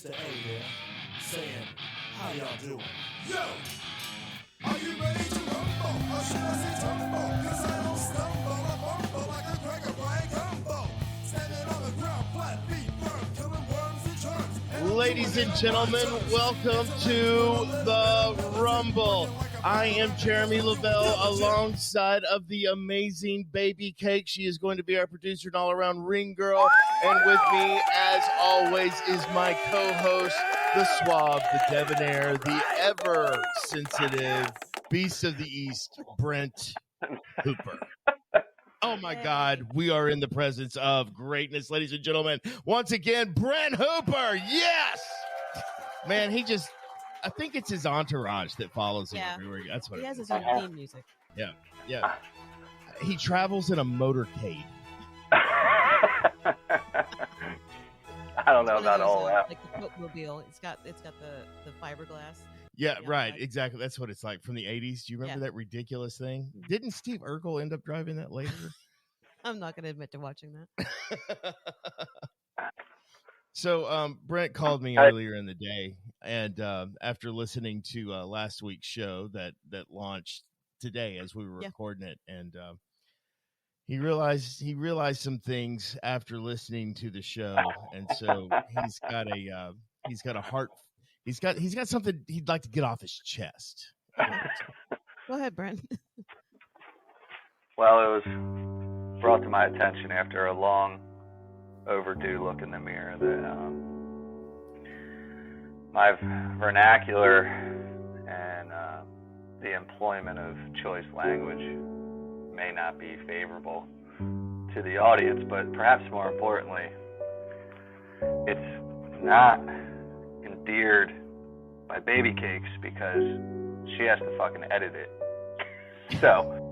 Mr. A here, saying, how y'all doing? Yo! Are you ready to rumble? Or should I say tumble? Cause I don't stumble, I bumble like a cracker playing gumbo. Standing on the ground, flat feet firm, killing worms and germs. Ladies and gentlemen, welcome to the Rumble. I am Jeremy Lavelle alongside of the amazing Baby Cake. She is going to be our producer and all-around ring girl. And with me, as always, is my co-host, the suave, the debonair, the ever-sensitive beast of the East, Brent Hooper. Oh, my God. We are in the presence of greatness, ladies and gentlemen. Once again, Brent Hooper. Yes! Man, I think it's his entourage that follows him everywhere. That's what he it has is. his own theme music. Yeah. He travels in a motorcade. I don't know about all that. Like the Coke-mobile. It's got the fiberglass. Yeah, right. Exactly. That's what it's like from the 80s. Do you remember that ridiculous thing? Didn't Steve Urkel end up driving that later? I'm not going to admit to watching that. So Brent called me earlier in the day, and after listening to last week's show that launched today as we were recording it, and he realized some things after listening to the show, and so he's got something he'd like to get off his chest. Go ahead, Brent. Well, it was brought to my attention after a long overdue look in the mirror that my vernacular and the employment of choice language may not be favorable to the audience, but perhaps more importantly, it's not endeared by Baby Cakes because she has to fucking edit it. So,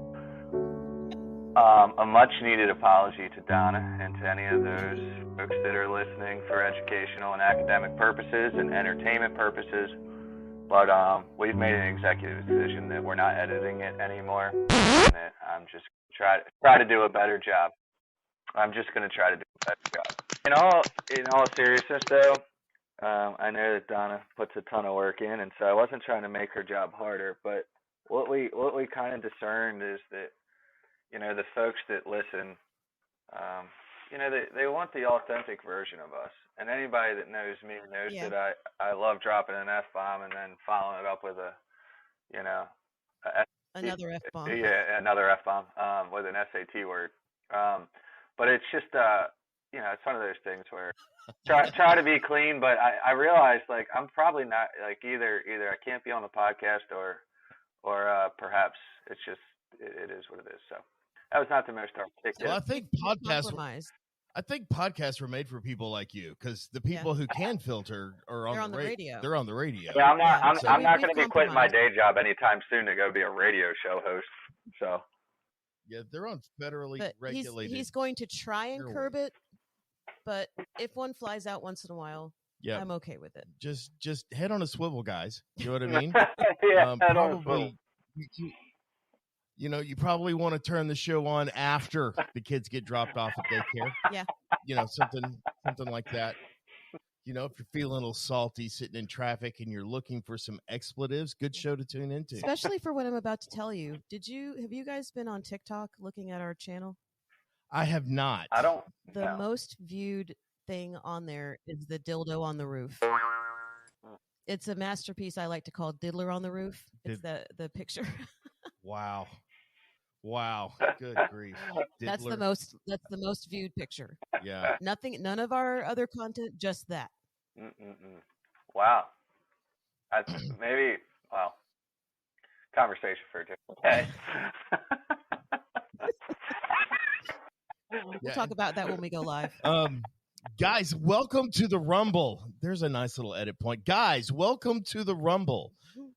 a much-needed apology to Donna and to any of those folks that are listening for educational and academic purposes and entertainment purposes. But we've made an executive decision that we're not editing it anymore, and that I'm just try to do a better job. I'm just going to try to do a better job. In all seriousness, though, I know that Donna puts a ton of work in, and so I wasn't trying to make her job harder. But what we kind of discerned is that, the folks that listen, they want the authentic version of us. And anybody that knows me knows that I love dropping an F-bomb and then following it up with Another F-bomb. Yeah, another F-bomb with an SAT word. But it's just, it's one of those things where try to be clean, but I realized, like, I'm probably not, like, either I can't be on the podcast or perhaps it's just, it is what it is. So that was not the most articulate. Well, I think podcasts were made for people like you, because the people who can filter are on the radio. They're on the radio. Yeah, I'm not going to be quitting my day job anytime soon to go be a radio show host. So yeah, they're on federally regulated. He's going to try and curb it, but if one flies out once in a while, I'm okay with it. Just head on a swivel, guys. You know what I mean? Probably. You probably want to turn the show on after the kids get dropped off at daycare. Yeah. Something like that. If you're feeling a little salty sitting in traffic and you're looking for some expletives, good show to tune into. Especially for what I'm about to tell you. Have you guys been on TikTok looking at our channel? I have not. I don't. The most viewed thing on there is the dildo on the roof. It's a masterpiece I like to call Diddler on the Roof. It's the picture. Wow. Good grief. That's the most viewed picture. Yeah. None of our other content, just that. Wow. Conversation for a different day. We'll talk about that when we go live. Guys, welcome to the Rumble. There's a nice little edit point. Guys, welcome to the Rumble.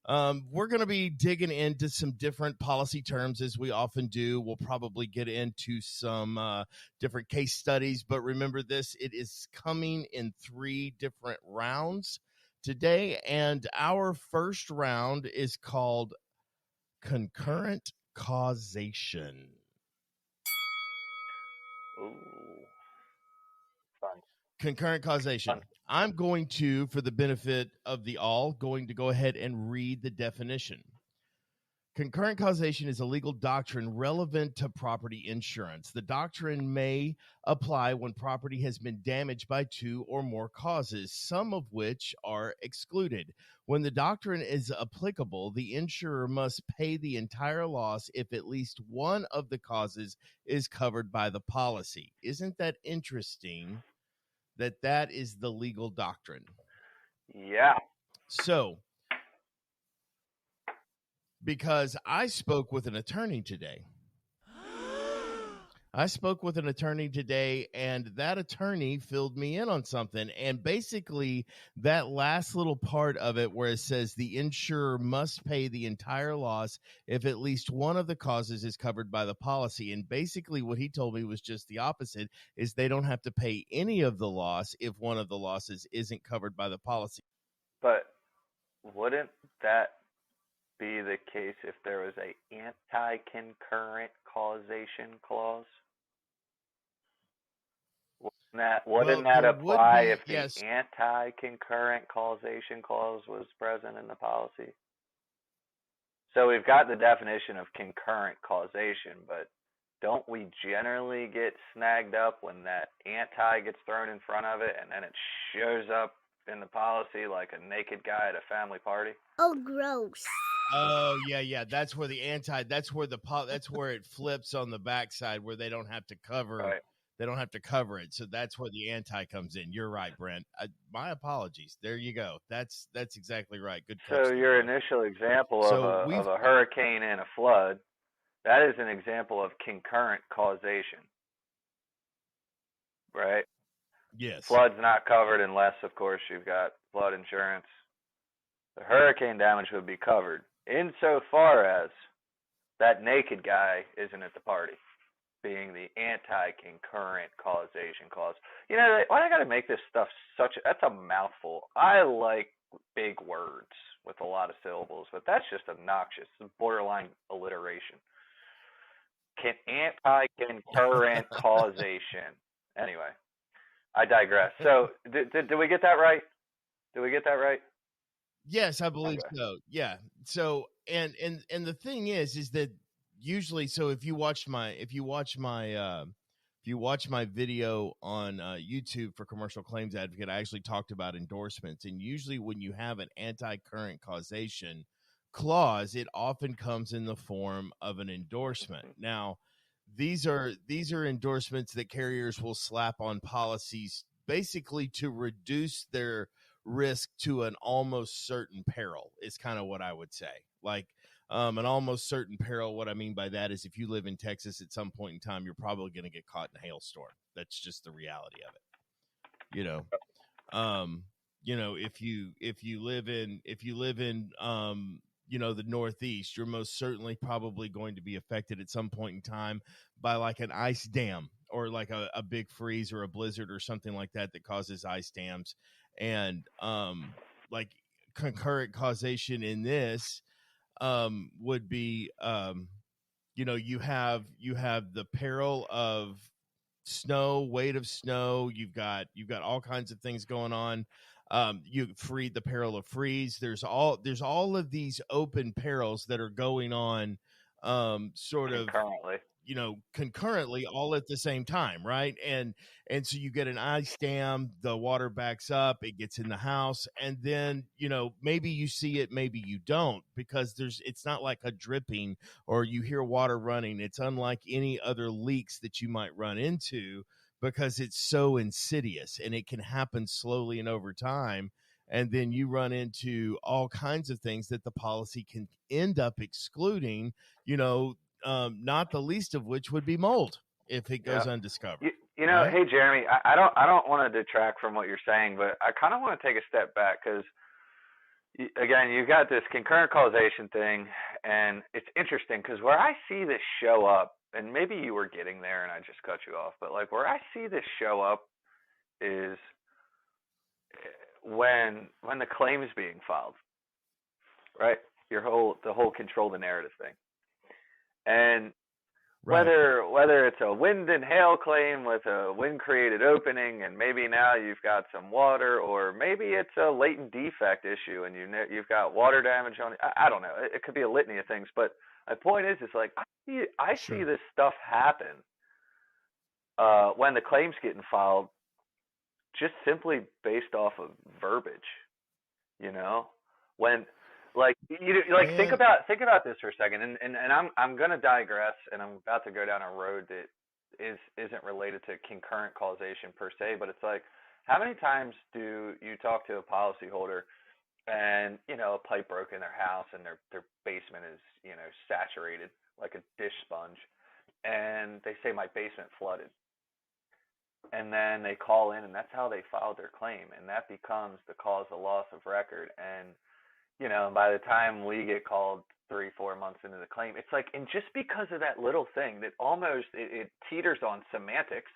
We're going to be digging into some different policy terms, as we often do. We'll probably get into some different case studies, but remember this, it is coming in 3 different rounds today, and our first round is called Concurrent Causation. Ooh. Fun. Concurrent causation. I'm going to, for the benefit of the all, going to go ahead and read the definition. Concurrent causation is a legal doctrine relevant to property insurance. The doctrine may apply when property has been damaged by two or more causes, some of which are excluded. When the doctrine is applicable, the insurer must pay the entire loss if at least one of the causes is covered by the policy. Isn't that interesting that that is the legal doctrine? Yeah. So, because I spoke with an attorney today. And that attorney filled me in on something. And basically, that last little part of it where it says the insurer must pay the entire loss if at least one of the causes is covered by the policy. And basically what he told me was just the opposite, is they don't have to pay any of the loss if one of the losses isn't covered by the policy. But wouldn't that be the case if there was a anti-concurrent causation clause? Wouldn't that apply if the anti-concurrent causation clause was present in the policy? So we've got the definition of concurrent causation, but don't we generally get snagged up when that anti gets thrown in front of it and then it shows up in the policy like a naked guy at a family party? Oh, gross. Oh, yeah. That's where the anti, that's where it flips on the backside where they don't have to cover. Right. They don't have to cover it. So that's where the anti comes in. You're right, Brent. My apologies. There you go. That's exactly right. Good catch. So your initial example of a hurricane and a flood, that is an example of concurrent causation, right? Yes. Flood's not covered unless, of course, you've got flood insurance. The hurricane damage would be covered insofar as that naked guy isn't at the party, being the anti-concurrent causation clause. You know, why I got to make this stuff that's a mouthful. I like big words with a lot of syllables, but that's just obnoxious. It's borderline alliteration. Anti-concurrent causation. Anyway, I digress. So, did we get that right? Yes, I believe so. Yeah. So, and the thing is that usually, so if you watch my video on YouTube for Commercial Claims Advocate, I actually talked about endorsements. And usually when you have an anti-current causation clause, it often comes in the form of an endorsement. Now, these are endorsements that carriers will slap on policies basically to reduce their risk to an almost certain peril is kind of what I would say. Like an almost certain peril. What I mean by that is if you live in Texas at some point in time, you're probably going to get caught in a hailstorm. That's just the reality of it. If you live in the Northeast, you're most certainly probably going to be affected at some point in time by like an ice dam or like a big freeze or a blizzard or something like that causes ice dams. And like concurrent causation in this would be you have the peril of snow, weight of snow, you've got all kinds of things going on. You freed the peril of freeze. There's all of these open perils that are going on sort of concurrently all at the same time, right? And so you get an ice dam, the water backs up, it gets in the house, and then maybe you see it, maybe you don't, because it's not like a dripping or you hear water running. It's unlike any other leaks that you might run into because it's so insidious and it can happen slowly and over time. And then you run into all kinds of things that the policy can end up excluding, not the least of which would be mold if it goes undiscovered. Right? Hey, Jeremy, I don't want to detract from what you're saying, but I kind of want to take a step back because, again, you've got this concurrent causation thing, and it's interesting because where I see this show up, and maybe you were getting there and I just cut you off, but like where I see this show up is when the claim is being filed, right? The whole control the narrative thing. And Whether it's a wind and hail claim with a wind-created opening, and maybe now you've got some water, or maybe it's a latent defect issue, and you've got water damage on it. I don't know. It could be a litany of things, but my point is like I see this stuff happen when the claim's getting filed, just simply based off of verbiage. When think about this for a second, and I'm gonna digress, and I'm about to go down a road that isn't related to concurrent causation per se, but it's like, how many times do you talk to a policyholder and a pipe broke in their house and their basement is saturated like a dish sponge, and they say my basement flooded, and then they call in, and that's how they filed their claim, and that becomes the cause of loss of record. And by the time we get called 3-4 months into the claim, it's like, and just because of that little thing that almost it teeters on semantics,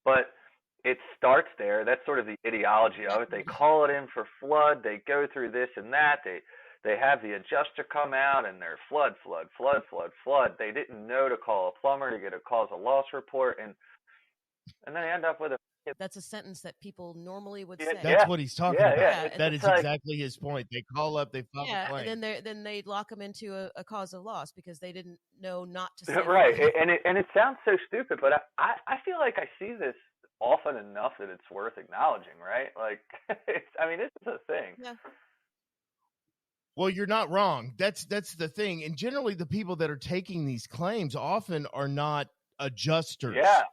but it starts there. That's sort of the ideology of it. They call it in for flood. They go through this and that. They have the adjuster come out, and they're flood. They didn't know to call a plumber to get a cause of loss report, and then they end up with a. That's a sentence that people normally would say. That's what he's talking about. Yeah, that is exactly his point. They call up, they file a claim. And then they lock them into a cause of loss because they didn't know not to say right. And it sounds so stupid, but I feel like I see this often enough that it's worth acknowledging, right? Like, this is a thing. Yeah. Well, you're not wrong. That's the thing. And generally, the people that are taking these claims often are not adjusters. Yeah.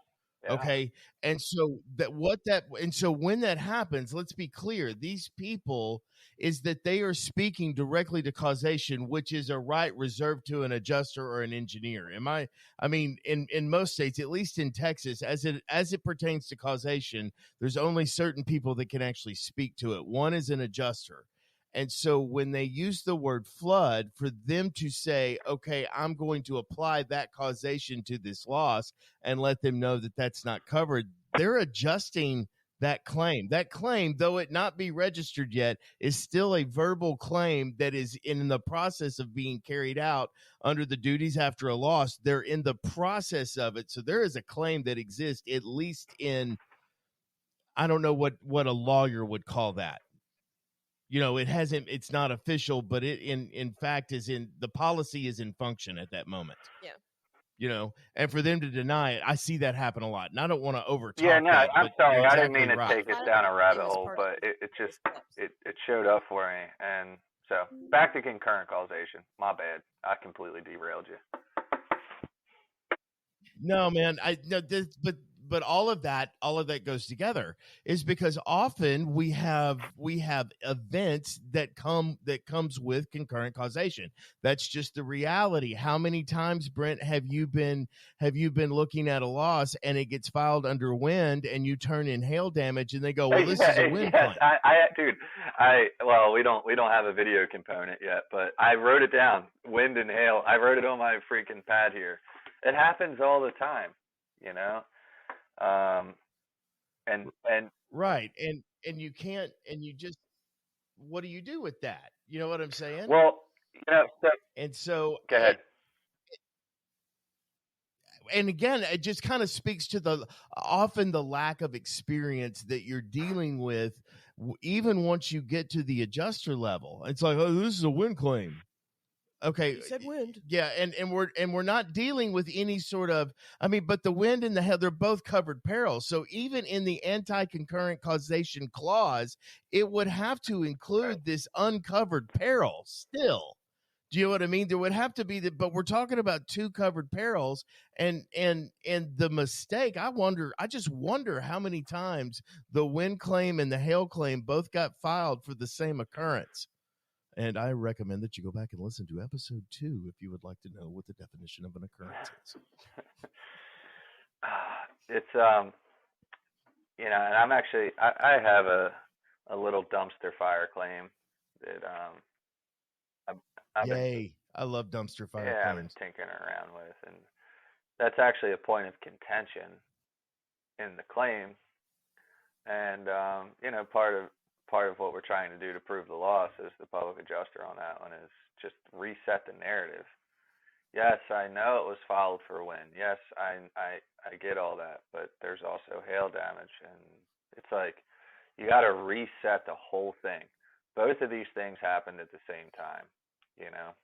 Okay. And so when that happens, let's be clear, these people is that they are speaking directly to causation, which is a right reserved to an adjuster or an engineer. In most states, at least in Texas, as it pertains to causation, there's only certain people that can actually speak to it. One is an adjuster. And so when they use the word flood, for them to say, okay, I'm going to apply that causation to this loss and let them know that that's not covered, they're adjusting that claim. That claim, though it not be registered yet, is still a verbal claim that is in the process of being carried out under the duties after a loss. They're in the process of it. So there is a claim that exists, at least in, I don't know what a lawyer would call that. It's not official, but it in fact is in the policy is in function at that moment. Yeah. And for them to deny it, I see that happen a lot. And I don't want to overtalk. Yeah, no, that, I'm sorry. I didn't mean to right. take it down a rabbit hole, but it showed up for me. And so back to concurrent causation. My bad. I completely derailed you. No, man. But all of that goes together is because often we have events that comes with concurrent causation. That's just the reality. How many times, Brent, have you been looking at a loss and it gets filed under wind and you turn in hail damage and they go, well, this is a wind claim. We don't have a video component yet, but I wrote it down. Wind and hail. I wrote it on my freaking pad here. It happens all the time, and right, and you can't, and you just, what do you do with that? You know what I'm saying? Well, so go ahead. And again, it just kind of speaks to often the lack of experience that you're dealing with, even once you get to the adjuster level. It's like, oh, this is a wind claim. Okay. You said wind. Yeah, and we're not dealing with any sort of, but the wind and the hail, they're both covered perils. So even in the anti-concurrent causation clause, it would have to include this uncovered peril still. Do you know what I mean? There would have to be but we're talking about two covered perils, and the mistake, I just wonder how many times the wind claim and the hail claim both got filed for the same occurrence. And I recommend that you go back and listen to episode 2 if you would like to know what the definition of an occurrence is. It's and I'm actually I have a little dumpster fire claim that Yay! I love dumpster fire claims. I've been tinkering around with, and that's actually a point of contention in the claim, and part of what we're trying to do to prove the loss as the public adjuster on that one is just reset the narrative. Yes, I know it was filed for wind. Yes, I get all that, but there's also hail damage, and it's like you got to reset the whole thing. Both of these things happened at the same time, you know.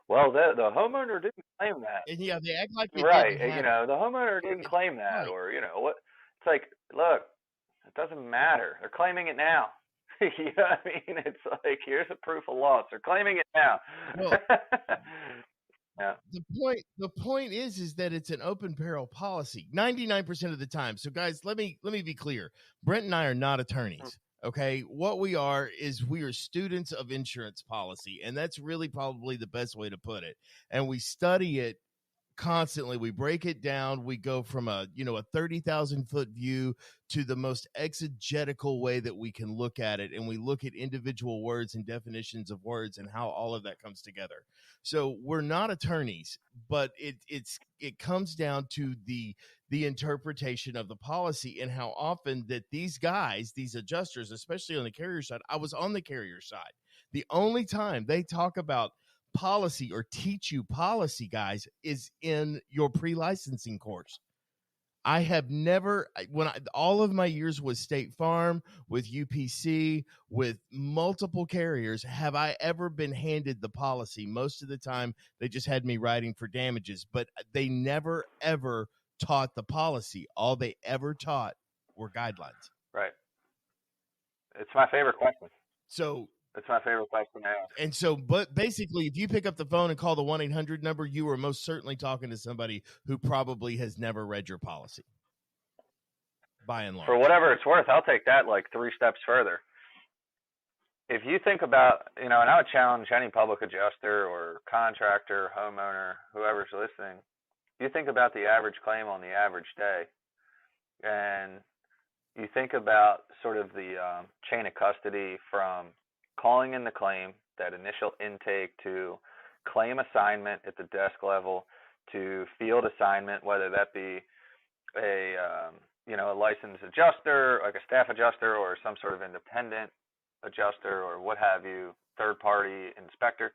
Well, the homeowner didn't claim that. And yeah, they act like it Right. didn't You happen. know, the homeowner didn't claim that, Right. or, you know, what? It's like, look, it doesn't matter. They're claiming it now. You know what I mean? It's like, here's a proof of loss. They're claiming it now. Well, yeah. the point is that it's an open peril policy 99% of the time. So guys, let me be clear. Brent and I are not attorneys. Okay, what we are is we are students of insurance policy, and that's really probably the best way to put it. And we study it constantly. We break it down. We go from a 30,000 foot view to the most exegetical way that we can look at it, and we look at individual words and definitions of words and how all of that comes together. So we're not attorneys, but it comes down to the interpretation of the policy and how often that these guys, these adjusters, especially on the carrier side. I was on the carrier side. The only time they talk about policy or teach you policy, guys, is in your pre-licensing course. I have never, all of my years with State Farm, with UPC, with multiple carriers, have I ever been handed the policy. Most of the time, they just had me writing for damages, but they never, ever taught the policy. All they ever taught were guidelines. Right. It's my favorite question. So it's my favorite question to ask. And so, but basically, if you pick up the phone and call the 1-800 number, you are most certainly talking to somebody who probably has never read your policy, by and large. For whatever it's worth, I'll take that like 3 steps further. If you think about, and I would challenge any public adjuster or contractor, homeowner, whoever's listening, you think about the average claim on the average day, and you think about sort of the chain of custody from calling in the claim, that initial intake, to claim assignment at the desk level, to field assignment, whether that be a licensed adjuster, like a staff adjuster, or some sort of independent adjuster, or what have you, third-party inspector,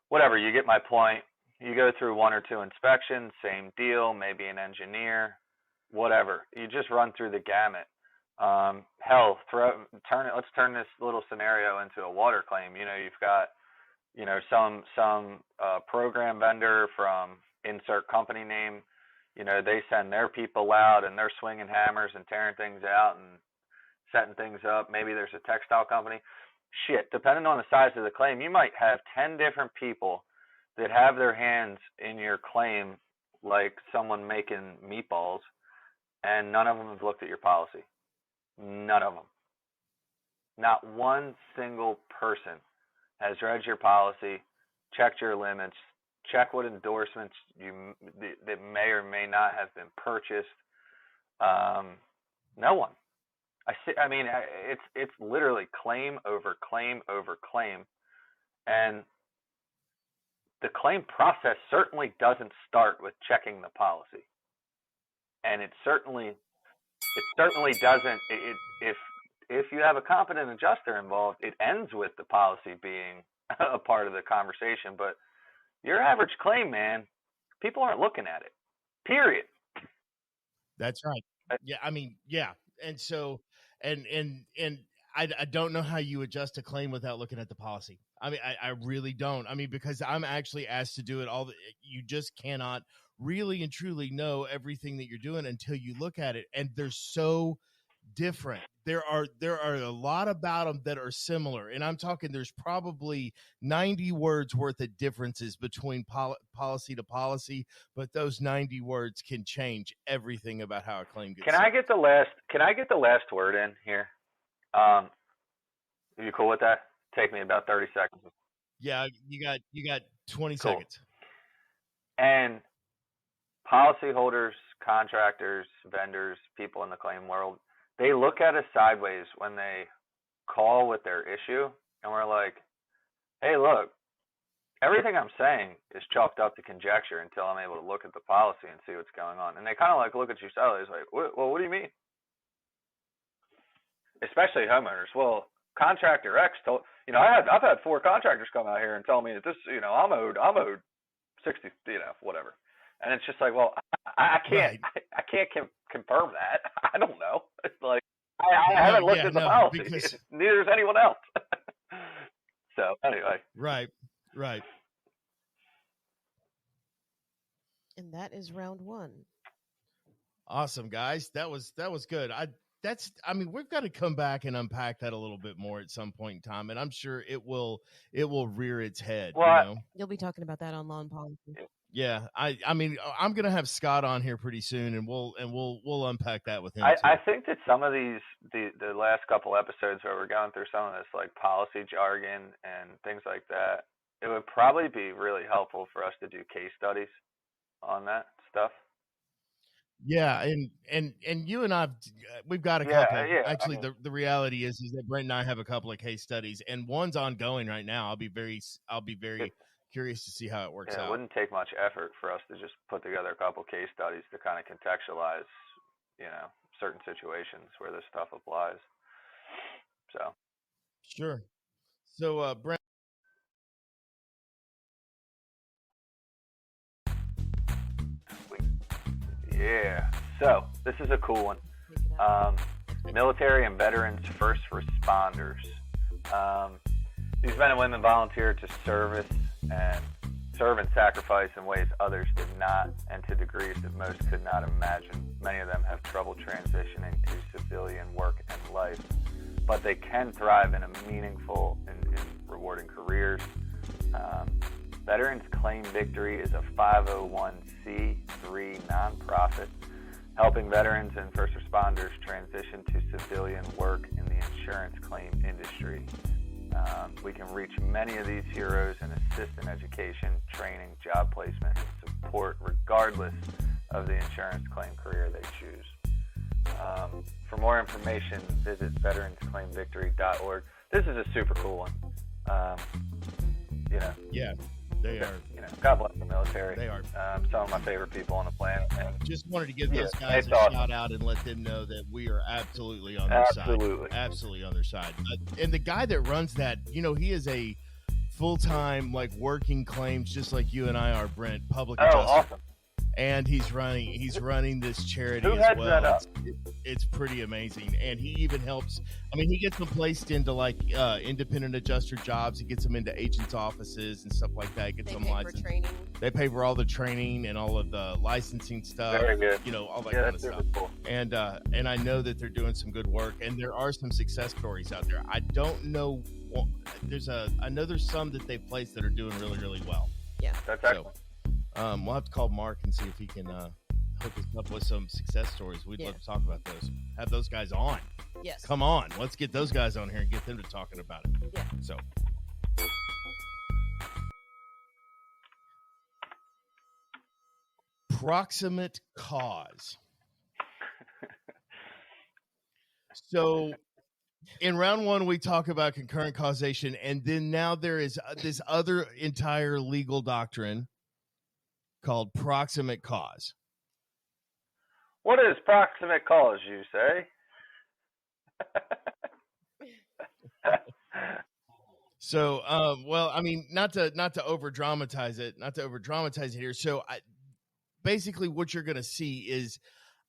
whatever. You get my point. You go through 1 or 2 inspections, same deal, maybe an engineer, whatever. You just run through the gamut. Hell, let's turn this little scenario into a water claim. You've got, some program vendor from insert company name. They send their people out and they're swinging hammers and tearing things out and setting things up. Maybe there's a textile company. Shit, depending on the size of the claim, you might have 10 different people that have their hands in your claim like someone making meatballs, and none of them have looked at your policy. None of them. Not one single person has read your policy, checked your limits, checked what endorsements that may or may not have been purchased. No one. It's literally claim over claim over claim, and the claim process certainly doesn't start with checking the policy, and it certainly doesn't. If you have a competent adjuster involved, it ends with the policy being a part of the conversation. But your average claim, man, people aren't looking at it. Period. That's right. Yeah, yeah. And so, and I don't know how you adjust a claim without looking at the policy. I really don't. Because I'm actually asked to do it you just cannot really and truly know everything that you're doing until you look at it. And they're so different. There are a lot about them that are similar. And I'm talking, there's probably 90 words worth of differences between policy to policy, but those 90 words can change everything about how a claim gets settled. Can I get the last word in here? Are you cool with that? Take me about 30 seconds. Yeah, you got 20 cool. seconds. And policyholders, contractors, vendors, people in the claim world, they look at us sideways when they call with their issue, and we're like, hey, look, everything I'm saying is chalked up to conjecture until I'm able to look at the policy and see what's going on. And they kind of look at you sideways like, well, what do you mean? Especially homeowners. Well, contractor X told, I've had 4 contractors come out here and tell me that this, I'm owed 60, whatever. And it's just like, well, I can't, Right. I can't confirm that. I don't know. It's like I haven't looked at the policy. Because... Neither has anyone else. So anyway, right. And that is round one. Awesome, guys. That was good. We've got to come back and unpack that a little bit more at some point in time, and I'm sure it will rear its head. Well, You'll be talking about that on Law and Policy. Yeah, I'm gonna have Scott on here pretty soon, and we'll unpack that with him. I think that some of these the last couple episodes where we're going through some of this like policy jargon and things like that, it would probably be really helpful for us to do case studies on that stuff. Yeah, and you and we've got a couple. Yeah. Actually, the reality is that Brent and I have a couple of case studies, and one's ongoing right now. I'll be very curious to see how it works out. It wouldn't take much effort for us to just put together a couple case studies to kind of contextualize, certain situations where this stuff applies. So. Sure. So, Brent. Yeah. So this is a cool one. Military and veterans first responders. These men and women volunteered to serve and sacrifice in ways others did not, and to degrees that most could not imagine. Many of them have trouble transitioning to civilian work and life, but they can thrive in a meaningful and rewarding careers. Veterans Claim Victory is a 501c3 nonprofit helping veterans and first responders transition to civilian work in the insurance claim industry. We can reach many of these heroes and assist in education, training, job placement, and support regardless of the insurance claim career they choose. For more information, visit veteransclaimvictory.org. This is a super cool one. Yeah, they are. God bless the military. They are. Some of my favorite people on the planet. And just wanted to give those guys a shout out and let them know that we are absolutely on their side. Absolutely on their side. And the guy that runs that, he is a full-time, working claims, just like you and I are, Brent, public adjuster. Awesome. And he's running this charity Who as heads well. that up? It's pretty amazing, and he even helps. He gets them placed into independent adjuster jobs. He gets them into agents' offices and stuff like that. He gets them licensed. They pay for all the training and all of the licensing stuff. Very good. All that kind of stuff. Cool. And I know that they're doing some good work, and there are some success stories out there. I don't know. I know there's some that they've placed that are doing really, really well. Yeah, that's excellent. We'll have to call Mark and see if he can hook us up with some success stories. We'd love to talk about those. Have those guys on. Yes. Come on. Let's get those guys on here and get them to talking about it. Yeah. So. Proximate cause. So in round one, we talk about concurrent causation, and then now there is this other entire legal doctrine called proximate cause. What is proximate cause, you say? So, not to over dramatize it here. So, basically, what you're going to see is,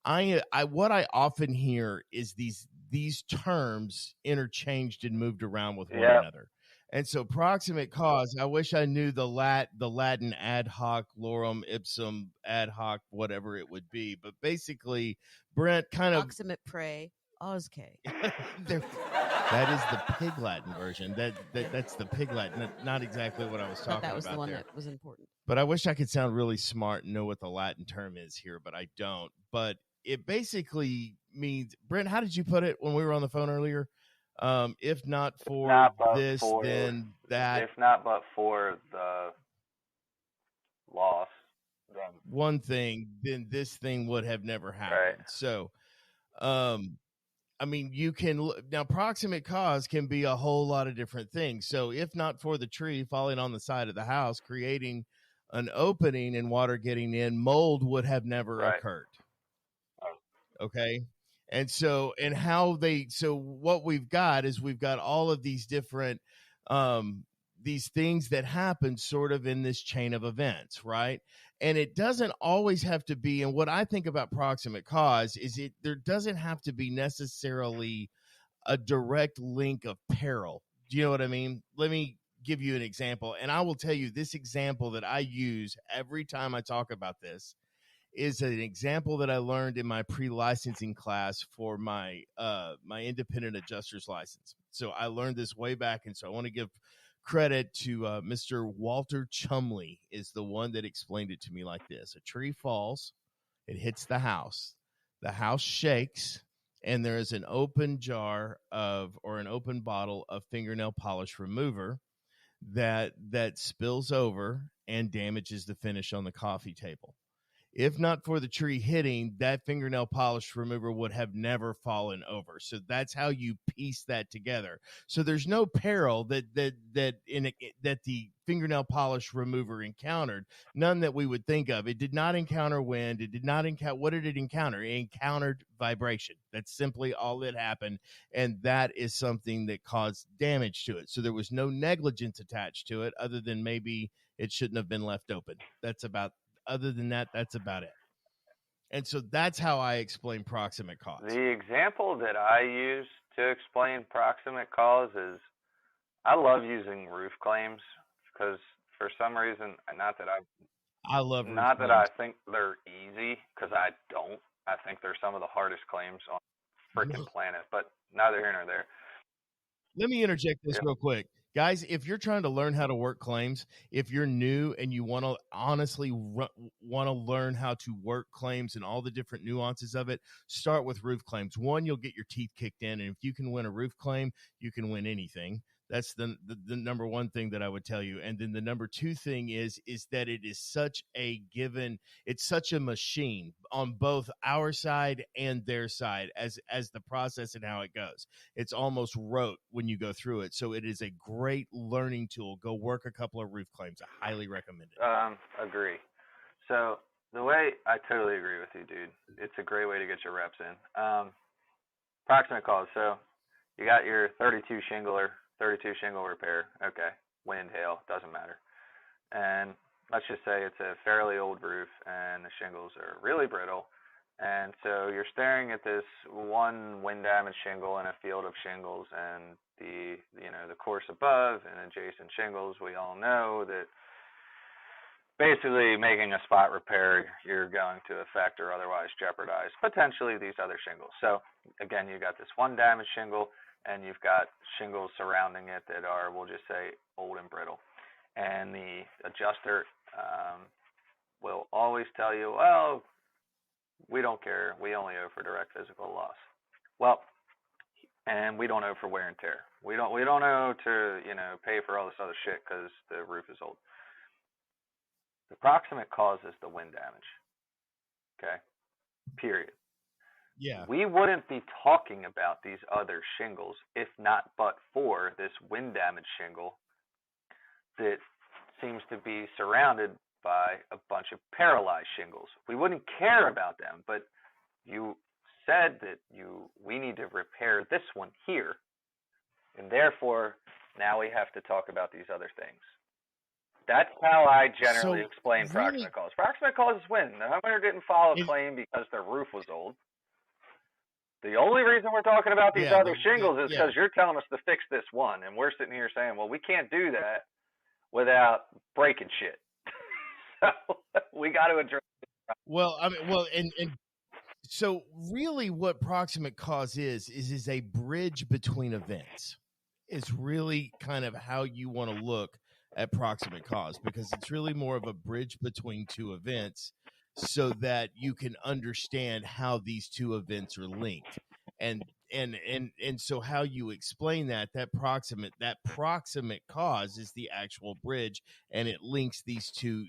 what I often hear is these terms interchanged and moved around with one another. And so proximate cause, I wish I knew the Latin ad hoc, lorem ipsum, ad hoc, whatever it would be. But basically, Brent kind of... Proximate prey, osque. That is the Pig Latin version. That's the Pig Latin, not exactly what I was talking about. That was the one there. that was important. But I wish I could sound really smart and know what the Latin term is here, but I don't. But it basically means... Brent, how did you put it when we were on the phone earlier? If not for this, then that. If not but for the loss, then one thing, then this thing would have never happened. Right. So, you can now proximate cause can be a whole lot of different things. So, if not for the tree falling on the side of the house, creating an opening and water getting in, mold would have never occurred. Okay. And so, what we've got is we've got all of these different these things that happen sort of in this chain of events, right? And it doesn't always have to be, and what I think about proximate cause is there doesn't have to be necessarily a direct link of peril. Do you know what I mean? Let me give you an example. And I will tell you, this example that I use every time I talk about this is an example that I learned in my pre-licensing class for my my independent adjuster's license. So I learned this way back, and so I want to give credit to Mr. Walter Chumley is the one that explained it to me like this. A tree falls, it hits the house shakes, and there is an open jar of, or an open bottle of fingernail polish remover that spills over and damages the finish on the coffee table. If not for the tree hitting, that fingernail polish remover would have never fallen over. So that's how you piece that together. So there's no peril that the fingernail polish remover encountered, none that we would think of. It did not encounter wind. It did not encounter, what did it encounter? It encountered vibration. That's simply all that happened. And that is something that caused damage to it. So there was no negligence attached to it, other than maybe it shouldn't have been left open. Other than that, that's about it. And so that's how I explain proximate cause. The example that I use to explain proximate cause is, I love using roof claims because for some reason, not that I think they're easy, because I don't. I think they're some of the hardest claims on the freaking planet, but neither here nor there. Let me interject this real quick. Guys, if you're trying to learn how to work claims, if you're new and you want to honestly want to learn how to work claims and all the different nuances of it, start with roof claims. One, you'll get your teeth kicked in, and if you can win a roof claim, you can win anything. That's the number one thing that I would tell you. And then the number two thing is that it is such a given, it's such a machine on both our side and their side as the process and how it goes. It's almost rote when you go through it. So it is a great learning tool. Go work a couple of roof claims. I highly recommend it. Agree. So the way, I totally agree with you, dude. It's a great way to get your reps in. Proximate cause. So you got your 32 shingle repair. Okay. Wind, hail, doesn't matter. And let's just say it's a fairly old roof and the shingles are really brittle. And so you're staring at this one wind damaged shingle in a field of shingles, and the course above and adjacent shingles, we all know that basically making a spot repair, you're going to affect or otherwise jeopardize potentially these other shingles. So again, you got this one damaged shingle, and you've got shingles surrounding it that are, we'll just say, old and brittle. And the adjuster will always tell you, well, we don't care. We only owe for direct physical loss. Well, and we don't owe for wear and tear. We don't owe to, pay for all this other shit because the roof is old. The proximate cause is the wind damage. Okay? Period. Yeah. We wouldn't be talking about these other shingles if not but for this wind damage shingle that seems to be surrounded by a bunch of paralyzed shingles. We wouldn't care about them, but you said that we need to repair this one here, and therefore now we have to talk about these other things. That's how I generally explain proximate cause. Proximate cause is when the homeowner didn't file a claim because their roof was old. The only reason we're talking about these other shingles is because you're telling us to fix this one, and we're sitting here saying, well, we can't do that without breaking shit. So we got to address it. Well, and so really what proximate cause is a bridge between events. Is really kind of how you want to look at proximate cause, because it's really more of a bridge between two events so that you can understand how these two events are linked. And so how you explain that proximate cause is the actual bridge, and it links these two.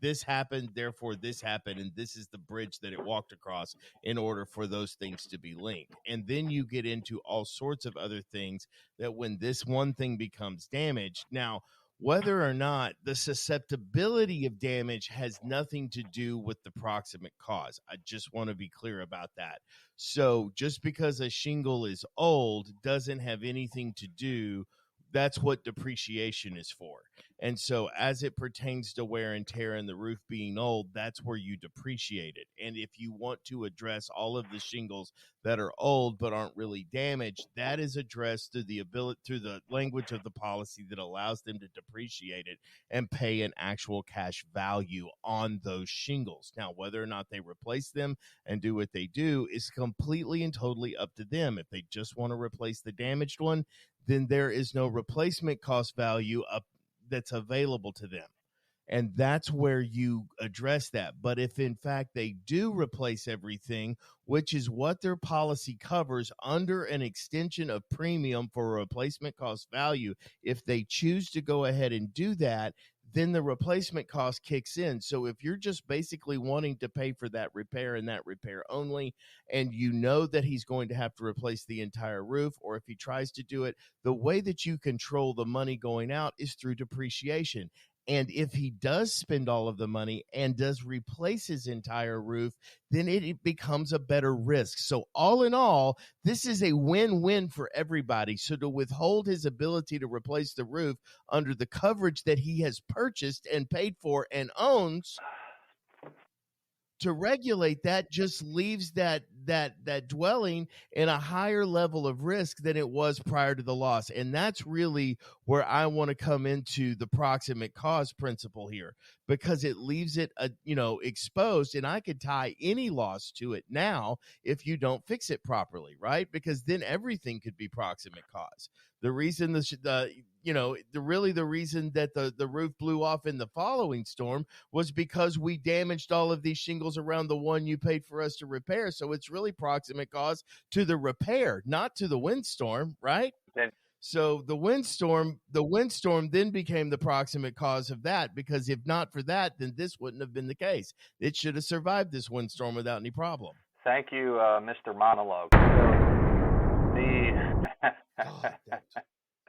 This happened, therefore this happened, and this is the bridge that it walked across in order for those things to be linked. And then you get into all sorts of other things that when this one thing becomes damaged, now, whether or not the susceptibility of damage has nothing to do with the proximate cause. I just want to be clear about that. So just because a shingle is old doesn't have anything to do that's what depreciation is for. And so as it pertains to wear and tear and the roof being old, that's where you depreciate it. And if you want to address all of the shingles that are old but aren't really damaged, that is addressed through the language of the policy that allows them to depreciate it and pay an actual cash value on those shingles. Now, whether or not they replace them and do what they do is completely and totally up to them. If they just want to replace the damaged one, then there is no replacement cost value up that's available to them. And that's where you address that. But if in fact they do replace everything, which is what their policy covers under an extension of premium for a replacement cost value, if they choose to go ahead and do that, then the replacement cost kicks in. So if you're just basically wanting to pay for that repair and that repair only, and you know that he's going to have to replace the entire roof, or if he tries to do it, the way that you control the money going out is through depreciation. And if he does spend all of the money and does replace his entire roof, then it becomes a better risk. So all in all, this is a win-win for everybody. So to withhold his ability to replace the roof under the coverage that he has purchased and paid for and owns, to regulate that just leaves that dwelling in a higher level of risk than it was prior to the loss. And that's really where I want to come into the proximate cause principle here, because it leaves it exposed, and I could tie any loss to it now if you don't fix it properly, right? Because then everything could be proximate cause. The reason the reason that the roof blew off in the following storm was because we damaged all of these shingles around the one you paid for us to repair. So it's really proximate cause to the repair, not to the windstorm, right? So the windstorm then became the proximate cause of that, because if not for that, then this wouldn't have been the case. It should have survived this windstorm without any problem. Thank you, Mr. Monologue. So God, that's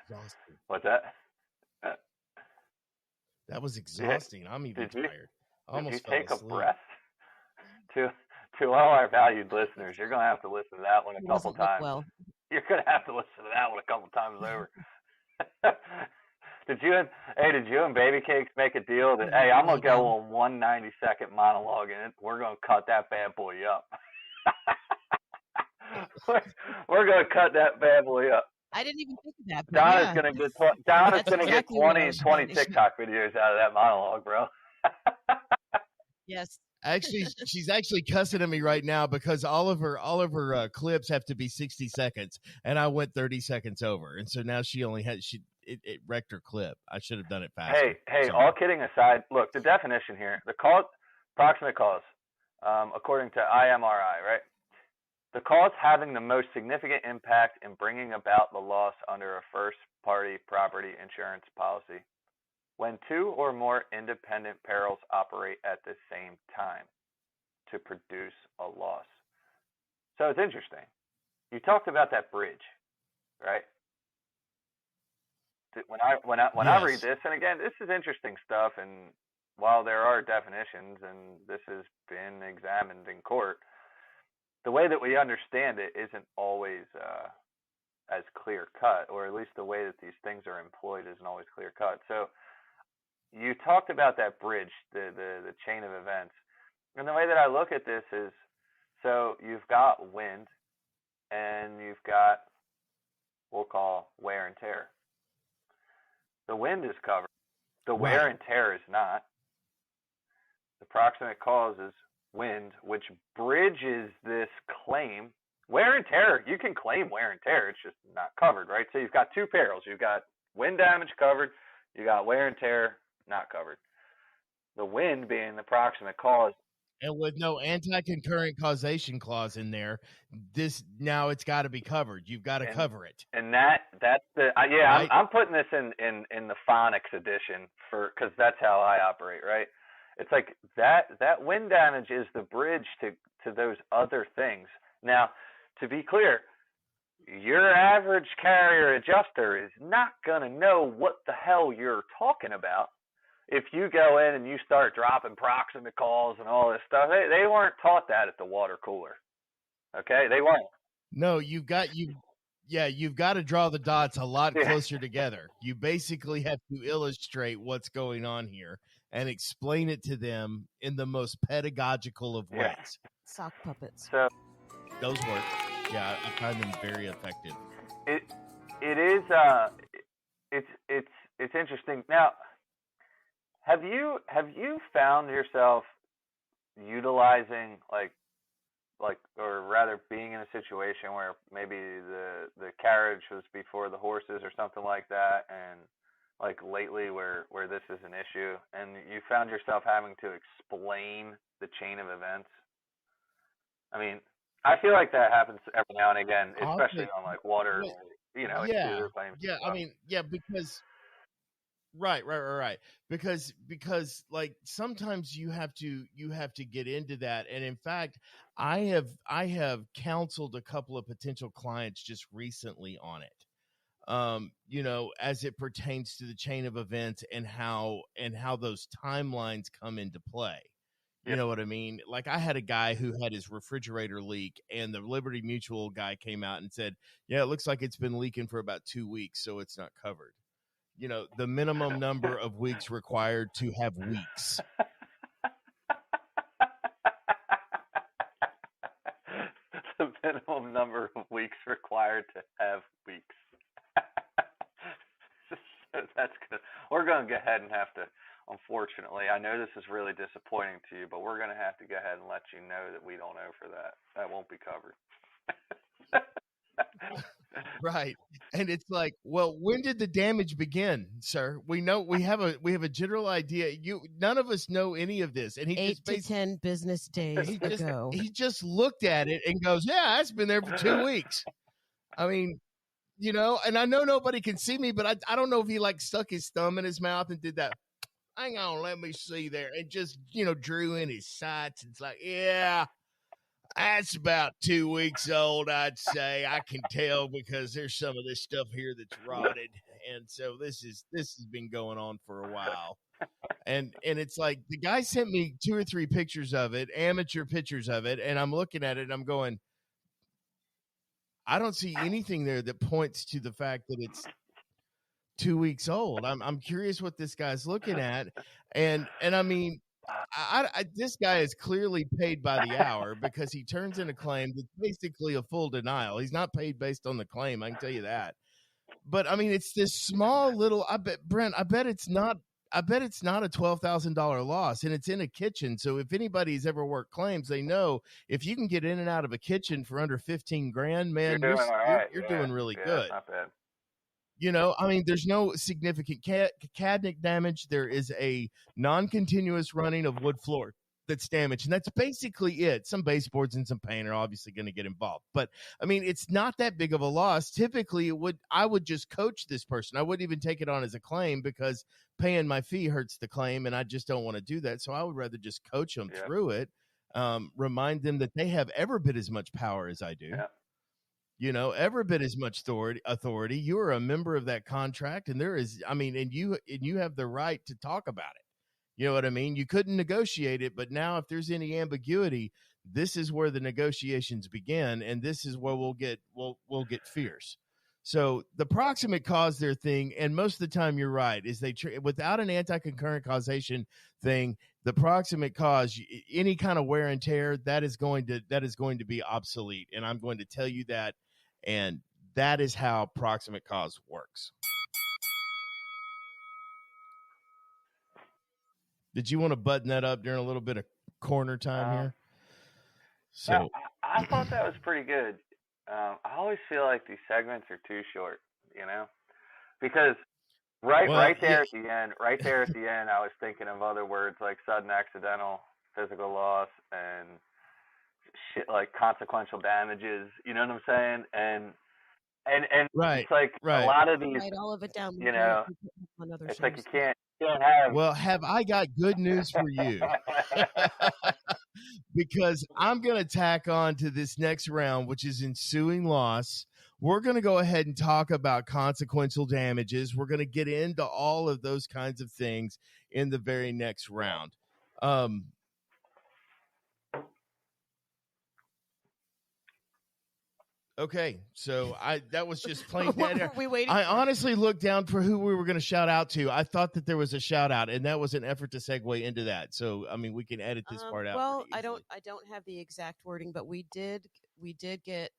exhausting. What's that? That was exhausting. I'm even tired. I almost did you take fell asleep. A breath? To all our valued listeners, you're going to have to listen to that one a couple times. Well. You're going to have to listen to that one a couple times over. Did you and Baby Cakes make a deal that, hey, I'm going to go on 1 90-second monologue and we're going to cut that bad boy up? We're going to cut that bad boy up. I didn't even think of that. Donna's going to get 20 TikTok videos out of that monologue, bro. Yes. Actually, she's actually cussing at me right now because all of her clips have to be 60 seconds, and I went 30 seconds over, and so now it wrecked her clip. I should have done it faster. Hey, all kidding aside, look, the definition here, the proximate cause, according to IMRI, right? The cause having the most significant impact in bringing about the loss under a first-party property insurance policy when two or more independent perils operate at the same time to produce a loss. So it's interesting. You talked about that bridge, right? When I read this, and again, this is interesting stuff, and while there are definitions, and this has been examined in court, the way that we understand it isn't always as clear cut, or at least the way that these things are employed isn't always clear cut. So you talked about that bridge, the chain of events. And the way that I look at this is, so you've got wind and you've got, we'll call wear and tear. The wind is covered. The wear and tear is not. The proximate cause is wind, which bridges this claim. Wear and tear, you can claim wear and tear, it's just not covered, right? So you've got two perils. You've got wind damage covered, you got wear and tear not covered. The wind being the proximate cause. And with no anti-concurrent causation clause in there, now it's got to be covered. You've got to cover it. And that's the right? I'm putting this in the phonics edition because that's how I operate, right? It's like that wind damage is the bridge to those other things. Now, to be clear, your average carrier adjuster is not going to know what the hell you're talking about. If you go in and you start dropping proximate calls and all this stuff, they weren't taught that at the water cooler. Okay? They weren't. No, you've got to draw the dots a lot closer together. You basically have to illustrate what's going on here and explain it to them in the most pedagogical of ways. Sock puppets. So those work. Yeah, I find them very effective. It is it's interesting. Now, have you found yourself utilizing like or rather being in a situation where maybe the carriage was before the horses or something like that, and like lately where this is an issue and you found yourself having to explain the chain of events? I mean, I feel like that happens every now and again, especially on like water, claims. Yeah, I mean, because right. Because like sometimes you have to get into that. And in fact, I have counseled a couple of potential clients just recently on it. As it pertains to the chain of events and how those timelines come into play. You know what I mean? Like I had a guy who had his refrigerator leak, and the Liberty Mutual guy came out and said, yeah, it looks like it's been leaking for about 2 weeks, so it's not covered. The minimum number of weeks required to have weeks. The minimum number of weeks required to have weeks. So that's good. We're going to go ahead and have to, unfortunately, I know this is really disappointing to you, but we're going to have to go ahead and let you know that we don't owe for that. That won't be covered. Right. And it's like, well, when did the damage begin, sir? We know we have a general idea. None of us know any of this. And he 8 to 10 business days ago. He just looked at it and goes, yeah, that's been there for 2 weeks. I mean, and I know nobody can see me, but I don't know if he like stuck his thumb in his mouth and did that. Hang on, let me see there. And just, drew in his sights. It's like, yeah, that's about 2 weeks old, I'd say. I can tell because there's some of this stuff here that's rotted. And so this has been going on for a while. And it's like the guy sent me 2 or 3 pictures of it, amateur pictures of it, and I'm looking at it and I'm going, I don't see anything there that points to the fact that it's 2 weeks old. I'm curious what this guy's looking at. And I mean, this guy is clearly paid by the hour because he turns in a claim that's basically a full denial. He's not paid based on the claim. I can tell you that. But I mean, it's this small little, I bet it's not a $12,000 loss, and it's in a kitchen. So if anybody's ever worked claims, they know if you can get in and out of a kitchen for under 15 grand, man, you're doing really good. Not bad. I mean, there's no significant cabinet damage. There is a non-continuous running of wood floor that's damaged, and that's basically it. Some baseboards and some paint are obviously going to get involved, but I mean, it's not that big of a loss. Typically, I would just coach this person. I wouldn't even take it on as a claim because paying my fee hurts the claim, and I just don't want to do that. So I would rather just coach them through it, remind them that they have every bit as much power as I do. Yeah. Every bit as much authority. You are a member of that contract, and and you have the right to talk about it. You know what I mean? You couldn't negotiate it, but now if there's any ambiguity, this is where the negotiations begin, and this is where we'll get fierce. So the proximate cause their thing, and most of the time you're right, is without an anti-concurrent causation thing, the proximate cause, any kind of wear and tear, that is going to be obsolete, and I'm going to tell you that, and that is how proximate cause works. Did you want to button that up during a little bit of corner time here? So I thought that was pretty good. I always feel like these segments are too short, because right there at the end, I was thinking of other words like sudden accidental physical loss and shit like consequential damages. You know what I'm saying? And it's like a lot of these, write all of it down. It's like you can't have. Well, have I got good news for you? Because I'm going to tack on to this next round, which is ensuing loss. We're going to go ahead and talk about consequential damages. We're going to get into all of those kinds of things in the very next round. Okay, so that was just plain dead air. What were we waiting I for? honestly looked down for who we were going to shout out to. I thought that there was a shout out, and that was an effort to segue into that. So, I mean, we can edit this part out. Well, pretty easily. I don't have the exact wording, but we did get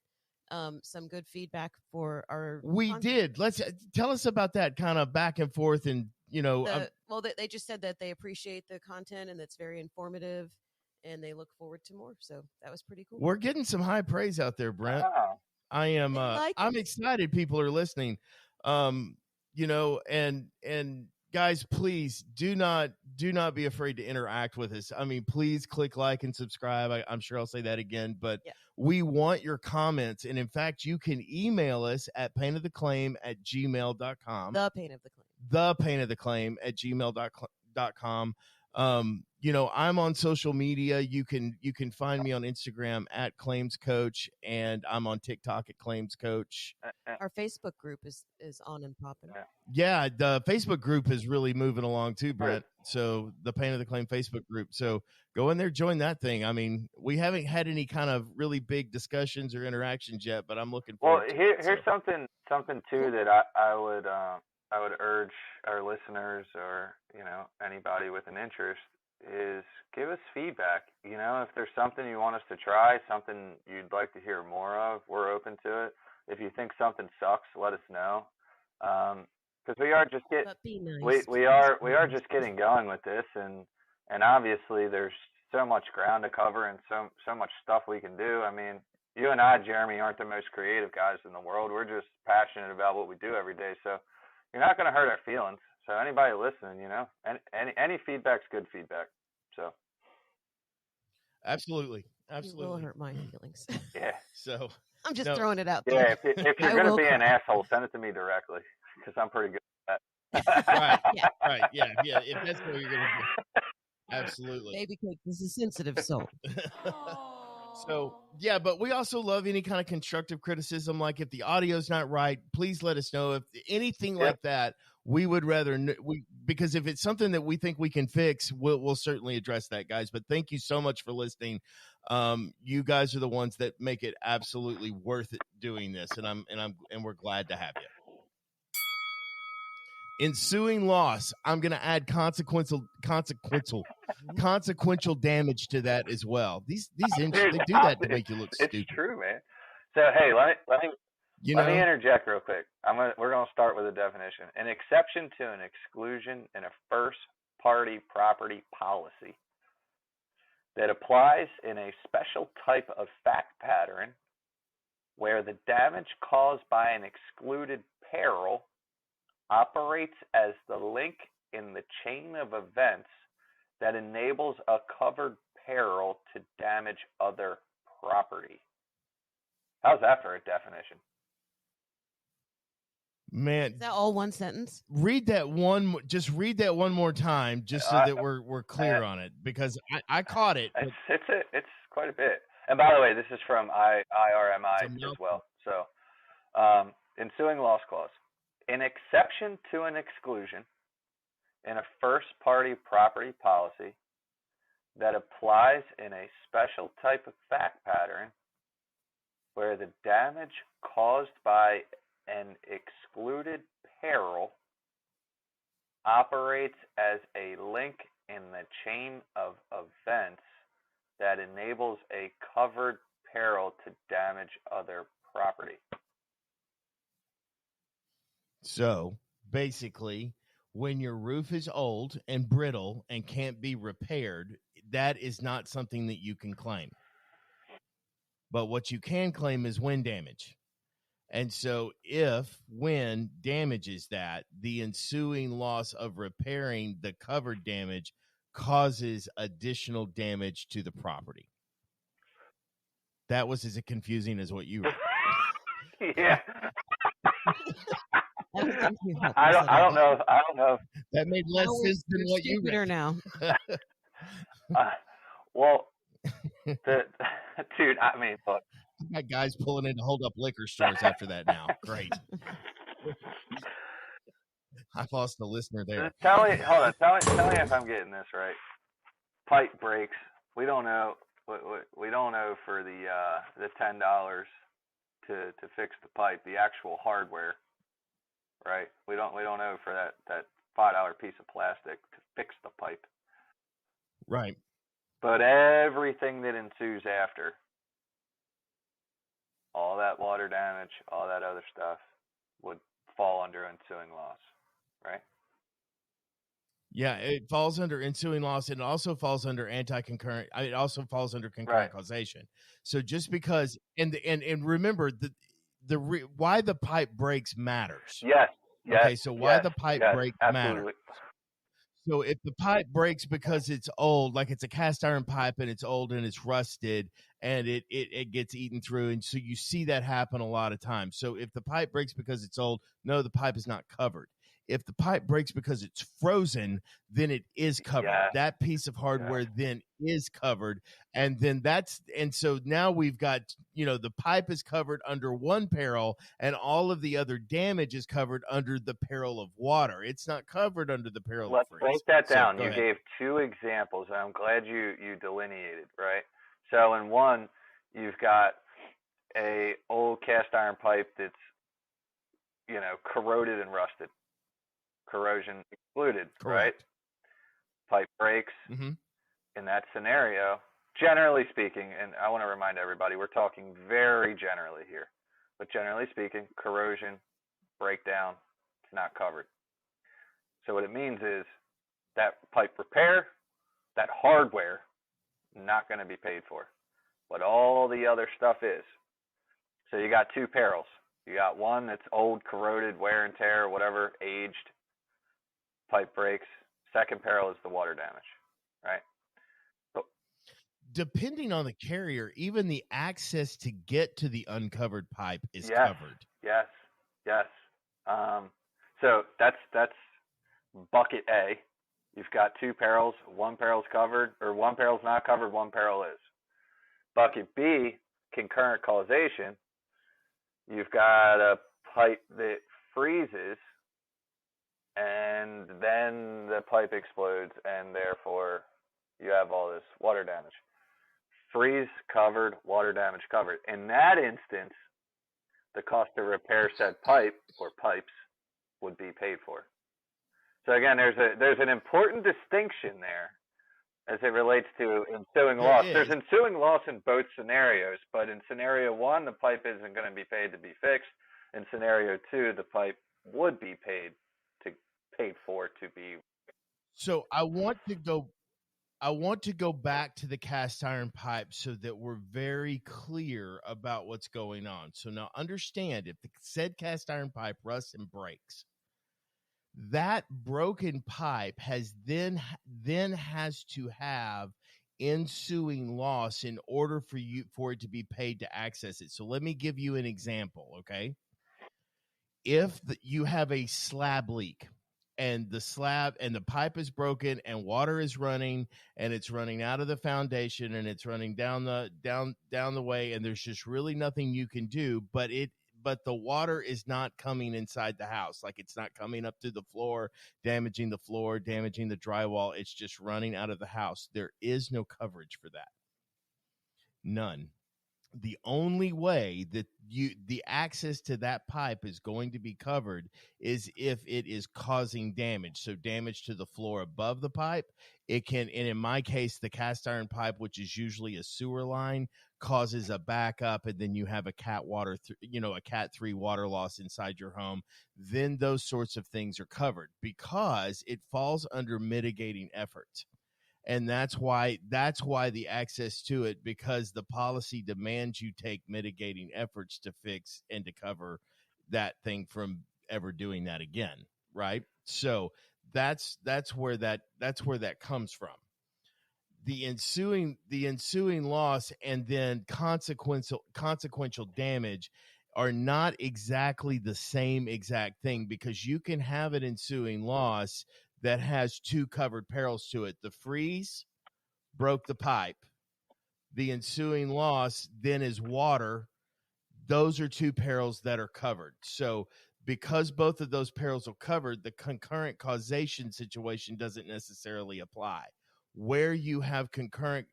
some good feedback for our. We did. Let's tell us about that kind of back and forth, and well, they just said that they appreciate the content and it's very informative, and they look forward to more. So that was pretty cool. we're getting some high praise out there, Brent. Wow. I am. They like I'm it. excited. People are listening. And guys, please do not be afraid to interact with us. I mean, please click like and subscribe. I'm sure I'll say that again, but Yeah. we want your comments. And in fact, you can email us at painoftheclaim@gmail.com. The pain of the claim. The painoftheclaim@gmail.com. I'm on social media. You can find me on Instagram at Claims Coach, and I'm on TikTok at Claims Coach. Our Facebook group is on and popping. Yeah, the Facebook group is really moving along too, Brent. So the Pain of the Claim Facebook group. So go in there, join that thing. I mean, we haven't had any kind of really big discussions or interactions yet, but I'm looking forward. Well, here's something too that I would urge our listeners or anybody with an interest is give us feedback. If there's something you want us to try, something you'd like to hear more of, we're open to it. If you think something sucks, let us know. Because we are just But be nice. we are just getting going with this, and obviously there's so much ground to cover and so much stuff we can do. I mean, you and I, Jeremy, aren't the most creative guys in the world. We're just passionate about what we do every day. So you're not going to hurt our feelings. So anybody listening, any feedback's good feedback. So absolutely. You will hurt my feelings. yeah. So I'm just throwing it out there. Yeah, if you're I going to will be an cry. asshole, send it to me directly because I'm pretty good at that. right, Yeah. right, yeah. If that's what you're gonna do, absolutely. Baby Cake is a sensitive soul. So yeah, but we also love any kind of constructive criticism. Like if the audio's not right, please let us know. If anything like that, we would rather because if it's something that we think we can fix, we'll certainly address that, guys. But thank you so much for listening. You guys are the ones that make it absolutely worth it doing this, and we're glad to have you. Ensuing loss, I'm going to add consequential damage to that as well. These they do that to make you look stupid. It's true, man. So hey, let me interject real quick. We're going to start with a definition. An exception to an exclusion in a first-party property policy that applies in a special type of fact pattern where the damage caused by an excluded peril operates as the link in the chain of events that enables a covered peril to damage other property. How's that for a definition? Man, Is that all one sentence? read that one more time, just so that we're clear on it, because I caught it. It's quite a bit. And by the way, this is from IRMI as well. So, ensuing loss clause. An exception to an exclusion in a first-party property policy that applies in a special type of fact pattern where the damage caused by an excluded peril operates as a link in the chain of events that enables a covered peril to damage other property. So basically, when your roof is old and brittle and can't be repaired, that is not something that you can claim. But what you can claim is wind damage. And so if wind damages that, the ensuing loss of repairing the covered damage causes additional damage to the property. That was as confusing as what you were. Yeah. I don't know. That made less sense than what you read. Now. Well, dude, I mean, look. Got guys pulling in to hold up liquor stores after that now. Great. I've lost the listener there. Tell me if I'm getting this right. Pipe breaks. We don't know. We don't know for the $10 to fix the pipe, the actual hardware, right? We don't owe for that $5 piece of plastic to fix the pipe. Right. But everything that ensues after, all that water damage, all that other stuff, would fall under ensuing loss, right? Yeah, it falls under ensuing loss, and it also falls under anti-concurrent. It also falls under concurrent causation. So just because, and remember why the pipe breaks matters. Yes. Okay, so why the pipe break absolutely. matters. So if the pipe breaks because it's old, like it's a cast iron pipe and it's old and it's rusted and it gets eaten through, and so you see that happen a lot of times. So if the pipe breaks because it's old, no, the pipe is not covered. If the pipe breaks because it's frozen, then it is covered. Yeah. That piece of hardware then is covered. And then so now we've got, the pipe is covered under one peril and all of the other damage is covered under the peril of water. It's not covered under the peril of freeze. Let's break that down. So, you gave two examples, and I'm glad you delineated, right? So in one, you've got a old cast iron pipe that's, corroded and rusted. Corrosion excluded, correct. Right? Pipe breaks. Mm-hmm. In that scenario, generally speaking, and I want to remind everybody, we're talking very generally here, but generally speaking, corrosion, breakdown, it's not covered. So what it means is that pipe repair, that hardware, not going to be paid for, but all the other stuff is. So you got two perils. You got one that's old, corroded, wear and tear, whatever, aged, pipe breaks. Second peril is the water damage, right? Depending on the carrier, even the access to get to the uncovered pipe is yes, covered. Yes. So that's bucket A. You've got two perils. One peril's covered, or one peril's not covered, one peril is. Bucket B, concurrent causation. You've got a pipe that freezes, and then the pipe explodes, and therefore you have all this water damage. Freeze covered, water damage covered. In that instance, the cost to repair said pipe or pipes would be paid for. So again, there's an important distinction there as it relates to ensuing loss. There's ensuing loss in both scenarios, but in scenario one, the pipe isn't going to be paid to be fixed. In scenario two, the pipe would be paid for to be. So I want to go back to the cast iron pipe so that we're very clear about what's going on. So now understand, if the said cast iron pipe rusts and breaks, that broken pipe has then has to have ensuing loss in order for it to be paid to access it. So let me give you an example, okay? If you have a slab leak, and the pipe is broken and water is running and it's running out of the foundation and it's running down the way, and there's just really nothing you can do, but the water is not coming inside the house. Like, it's not coming up through the floor, damaging the drywall. It's just running out of the house. There is no coverage for that. None. The only way that the access to that pipe is going to be covered is if it is causing damage. So damage to the floor above the pipe. It can, and in my case, the cast iron pipe, which is usually a sewer line, causes a backup, and then you have a Cat 3 water loss inside your home. Then those sorts of things are covered because it falls under mitigating efforts. And that's why the access to it, because the policy demands you take mitigating efforts to fix and to cover that thing from ever doing that again, right? So that's where that comes from. The ensuing loss and then consequential damage are not exactly the same exact thing, because you can have an ensuing loss that has two covered perils to it. The freeze broke the pipe. The ensuing loss then is water. Those are two perils that are covered. So because both of those perils are covered, the concurrent causation situation doesn't necessarily apply. Where you have concurrent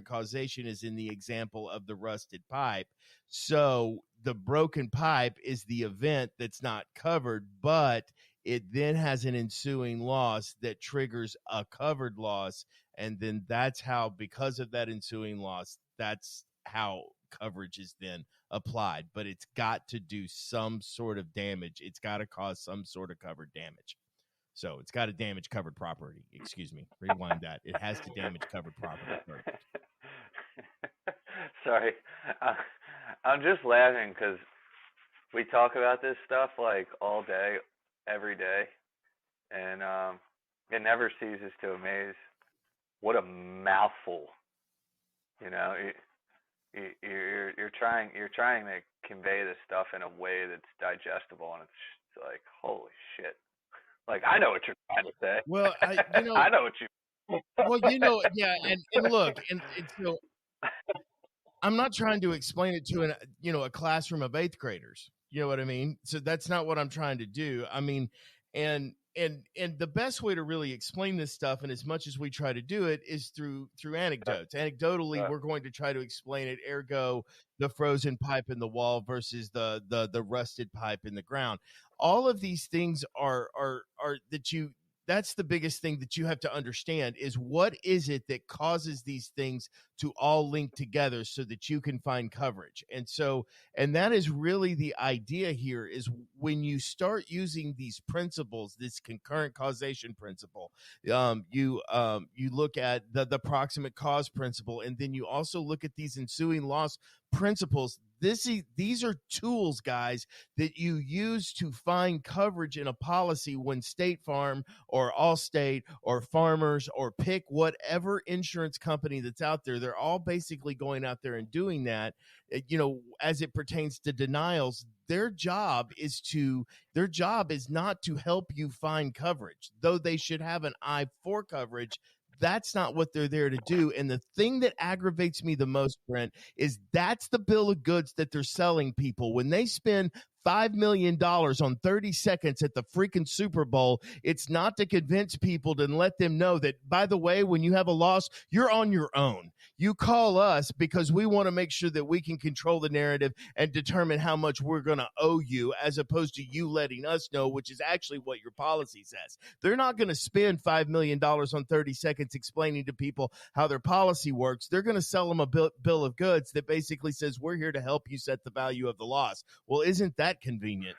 causation is in the example of the rusted pipe. So the broken pipe is the event that's not covered, but it then has an ensuing loss that triggers a covered loss. And then that's how, because of that ensuing loss, that's how coverage is then applied. But it's got to do some sort of damage. It's got to cause some sort of covered damage. So it's got to damage covered property. Excuse me. Rewind that. It has to damage covered property first. Sorry. I'm just laughing because we talk about this stuff like all day, every day, and it never ceases to amaze what a mouthful. You know, you're trying to convey this stuff in a way that's digestible, and it's like, holy shit. Like, I know what you're trying to say. Well, I know what you. Well, yeah, and look, and so I'm not trying to explain it to a classroom of 8th graders. You know what I mean? So that's not what I'm trying to do. I mean, and the best way to really explain this stuff, and as much as we try to do it, is through anecdotes. Anecdotally, we're going to try to explain it. Ergo, the frozen pipe in the wall versus the rusted pipe in the ground. All of these things are that's the biggest thing that you have to understand is what is it that causes these things to all link together so that you can find coverage. And that is really the idea here, is when you start using these principles, this concurrent causation principle, you look at the proximate cause principle, and then you also look at these ensuing loss principles. These are tools, guys, that you use to find coverage in a policy when State Farm or Allstate or Farmers or pick whatever insurance company that's out there. They're all basically going out there and doing that. As it pertains to denials, their job is not to help you find coverage, though they should have an eye for coverage. That's not what they're there to do. And the thing that aggravates me the most, Brent, is that's the bill of goods that they're selling people. When they spend $5 million on 30 seconds at the freaking Super Bowl, it's not to convince people to let them know that, by the way, when you have a loss, you're on your own. You call us because we want to make sure that we can control the narrative and determine how much we're going to owe you, as opposed to you letting us know, which is actually what your policy says. They're not going to spend $5 million on 30 seconds explaining to people how their policy works. They're going to sell them a bill of goods that basically says, we're here to help you set the value of the loss. Well, isn't that convenient?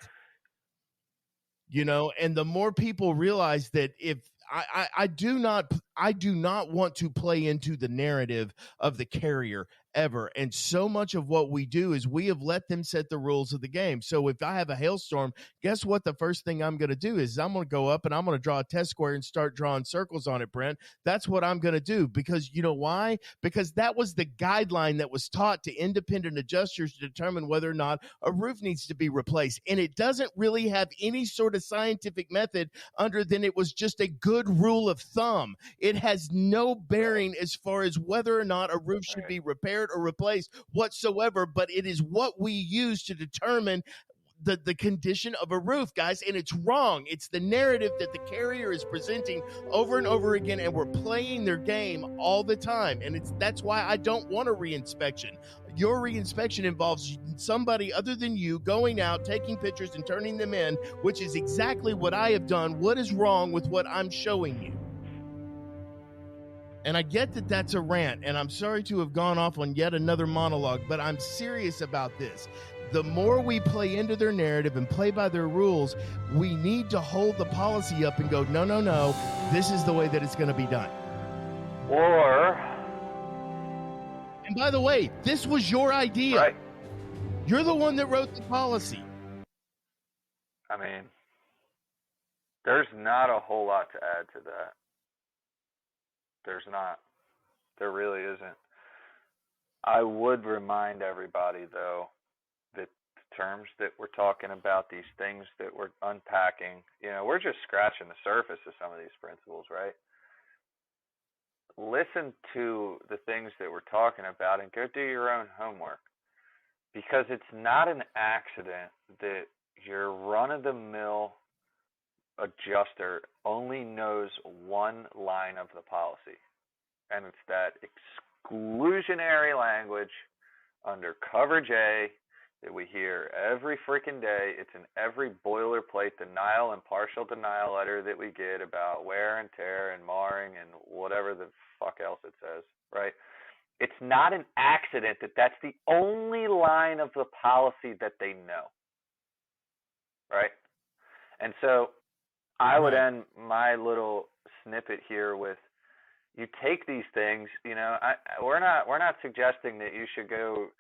And the more people realize that, if I do not want to play into the narrative of the carrier ever. And so much of what we do is we have let them set the rules of the game. So if I have a hailstorm, guess what? The first thing I'm going to do is I'm going to go up and I'm going to draw a test square and start drawing circles on it, Brent. That's what I'm going to do, because you know why? Because that was the guideline that was taught to independent adjusters to determine whether or not a roof needs to be replaced. And it doesn't really have any sort of scientific method other than it was just a good rule of thumb. It has no bearing as far as whether or not a roof should be repaired or replaced whatsoever, but it is what we use to determine the condition of a roof, guys. And it's wrong. It's the narrative that the carrier is presenting over and over again, and we're playing their game all the time. And that's why I don't want a reinspection. Your reinspection involves somebody other than you going out, taking pictures and turning them in, which is exactly what I have done. What is wrong with what I'm showing you? And I get that that's a rant, and I'm sorry to have gone off on yet another monologue, but I'm serious about this. The more we play into their narrative and play by their rules, we need to hold the policy up and go, no, this is the way that it's going to be done. And by the way, this was your idea. Right. You're the one that wrote the policy. I mean, there's not a whole lot to add to that. There's not. There really isn't. I would remind everybody, though, that the terms that we're talking about, these things that we're unpacking, we're just scratching the surface of some of these principles, right? Listen to the things that we're talking about and go do your own homework, because it's not an accident that your run-of-the-mill adjuster only knows one line of the policy, and it's that exclusionary language under coverage A that we hear every freaking day. It's in every boilerplate denial and partial denial letter that we get about wear and tear and marring and whatever the fuck else it says, right? It's not an accident that that's the only line of the policy that they know, right? And so I would end my little snippet here with, you take these things, we're not suggesting that you should go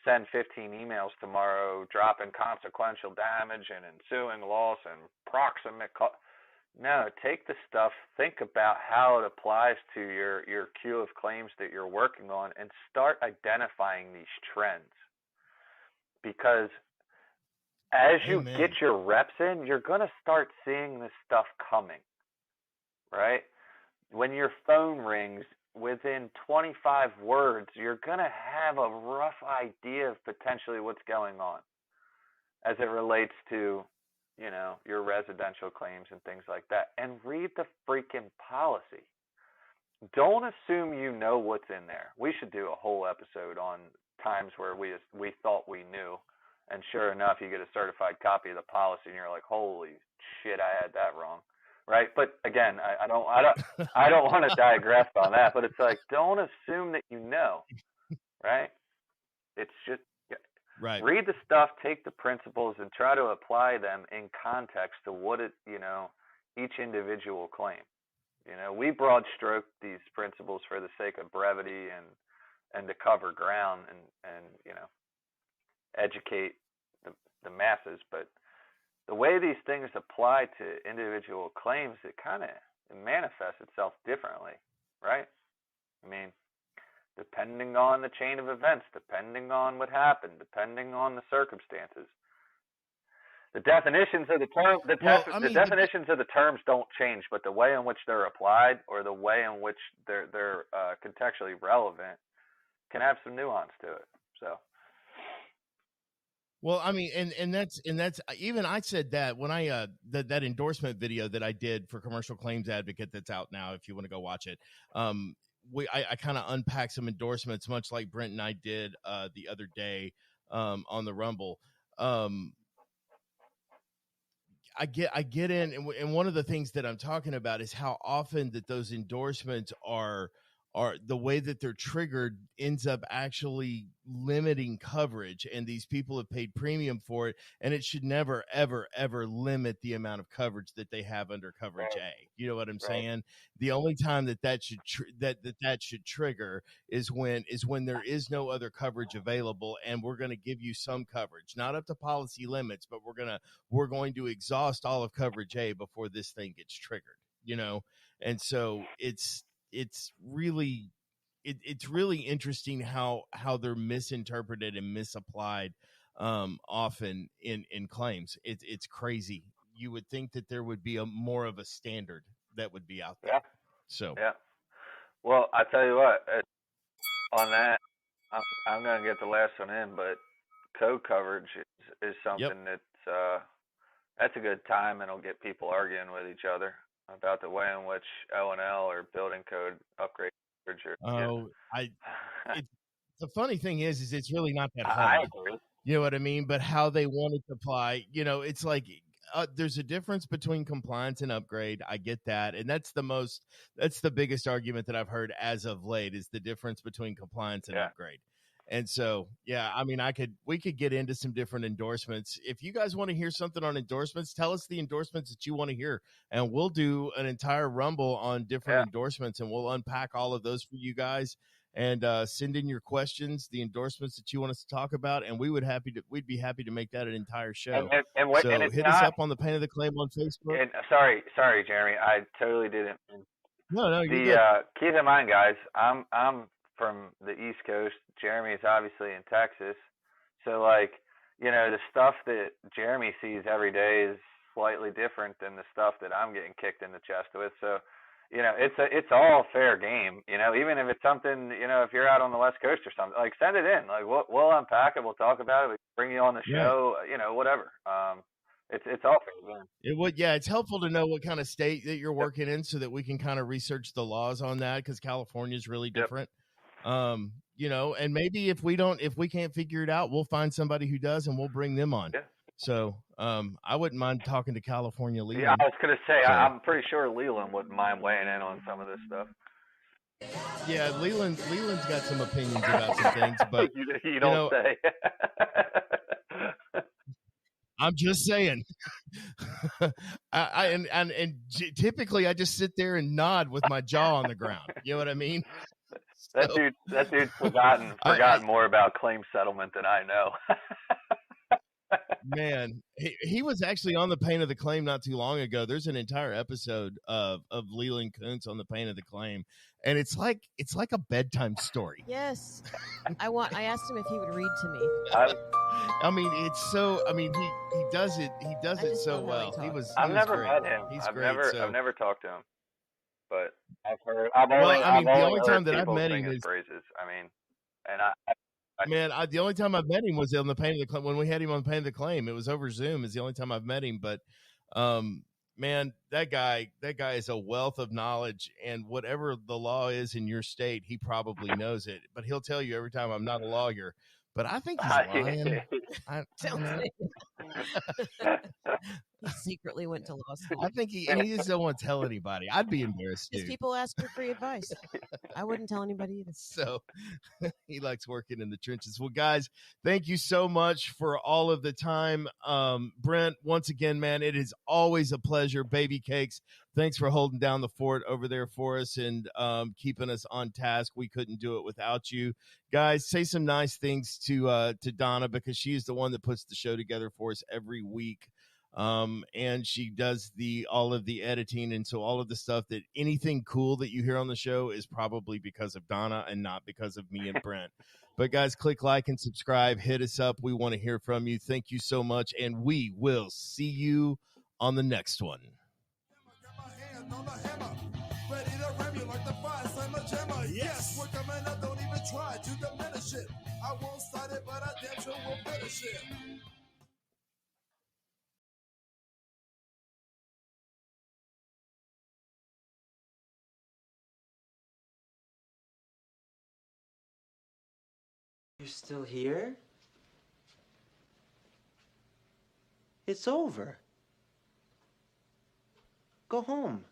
send 15 emails tomorrow dropping consequential damage and ensuing loss and proximate no, take the stuff, think about how it applies to your queue of claims that you're working on, and start identifying these trends. Because as you get your reps in, you're going to start seeing this stuff coming, right? When your phone rings, within 25 words, you're going to have a rough idea of potentially what's going on as it relates to, your residential claims and things like that. And read the freaking policy. Don't assume you know what's in there. We should do a whole episode on times where we thought we knew, and sure enough, you get a certified copy of the policy, and you're like, "Holy shit, I had that wrong." Right? But again, I don't want to digress on that. But it's like, don't assume that you know. Right? It's just read the stuff, take the principles, and try to apply them in context to what each individual claim. We broad stroke these principles for the sake of brevity and to cover ground and educate the masses. But the way these things apply to individual claims, it manifests itself differently, right? I mean, depending on the chain of events, depending on what happened, depending on the circumstances. The definitions of the term, definitions of the terms don't change, but the way in which they're applied or the way in which they're contextually relevant can have some nuance to it. So. Well, I mean, and that's even I said that when I that endorsement video that I did for Commercial Claims Advocate that's out now, if you want to go watch it. I kind of unpacked some endorsements, much like Brent and I did the other day on the Rumble. I get in, and one of the things that I'm talking about is how often that those endorsements are the way that they're triggered ends up actually limiting coverage, and these people have paid premium for it, and it should never, ever, ever limit the amount of coverage that they have under coverage A. You know what I'm saying? The only time that should that should trigger is when there is no other coverage available, and we're going to give you some coverage, not up to policy limits, but we're going to exhaust all of coverage A before this thing gets triggered. And so it's really interesting how they're misinterpreted and misapplied often in claims. It's crazy. You would think that there would be more of a standard that would be out there. Yeah. So well, I tell you what, on that, I'm going to get the last one in, but code coverage is something that's a good time, and it'll get people arguing with each other about the way in which O&L or building code upgrade. The funny thing is it's really not that hard. I agree. You know what I mean? But how they want it to apply, it's like there's a difference between compliance and upgrade. I get that, and that's the biggest argument that I've heard as of late is the difference between compliance and upgrade. And so, I mean, we could get into some different endorsements. If you guys want to hear something on endorsements, tell us the endorsements that you want to hear, and we'll do an entire Rumble on different endorsements, and we'll unpack all of those for you guys. And send in your questions, the endorsements that you want us to talk about, and we'd be happy to make that an entire show. And hit us up on the Pain of the Claim on Facebook. And sorry, Jeremy, I totally didn't. No, keep in mind, guys, I'm from the East Coast. Jeremy's obviously in Texas, so the stuff that Jeremy sees every day is slightly different than the stuff that I'm getting kicked in the chest with. So. It's all fair game, even if it's something, if you're out on the West Coast or something, send it in, we'll unpack it. We'll talk about it. We bring you on the show, whatever. It's all fair game. It's helpful to know what kind of state that you're working in so that we can kind of research the laws on that. 'Cause California is really different. you know, and maybe if we can't figure it out, we'll find somebody who does, and we'll bring them on. Yeah. So I wouldn't mind talking to California Leland. Yeah, I was gonna say So- I'm pretty sure Leland wouldn't mind weighing in on some of this stuff. Yeah, Leland's got some opinions about some things, but you don't say. I'm just saying. Typically I just sit there and nod with my jaw on the ground. You know what I mean? That dude's forgotten more about claim settlement than I know. Man, he was actually on the pain of the claim not too long ago. There's an entire episode of Leland Kuntz on the pain of the claim, and it's like a bedtime story. Yes, I asked him if he would read to me. I mean, it's so. I mean, he does it. He does it so well. I've never great. met him. He's I've great. I've never talked to him, but I've heard. The only time that I've met him is praises. I mean, and the only time I've met him was on the pain of the claim. When we had him on the pain of the claim, it was over Zoom. Is the only time I've met him. But, man, that guy is a wealth of knowledge, and whatever the law is in your state, he probably knows it. But he'll tell you every time, I'm not a lawyer. But I think he's lying. He secretly went to law school. I think he just don't want to tell anybody. I'd be embarrassed too. Because people ask for free advice. I wouldn't tell anybody either. So he likes working in the trenches. Well, guys, thank you so much for all of the time. Brent, once again, man, it is always a pleasure. Baby Cakes, thanks for holding down the fort over there for us and keeping us on task. We couldn't do it without you. Guys, say some nice things to Donna, because she is the one that puts the show together for us every week. And she does all of the editing, and so all of the stuff, that anything cool that you hear on the show is probably because of Donna and not because of me and Brent. But guys, click like and subscribe, hit us up. We want to hear from you. Thank you so much, and we will see you on the next one. Ready to ram you like the fire slammer jammer. Yes, we're coming up, don't even try to diminish it. I won't start it, but I damn sure will finish it. You're still here? It's over. Go home.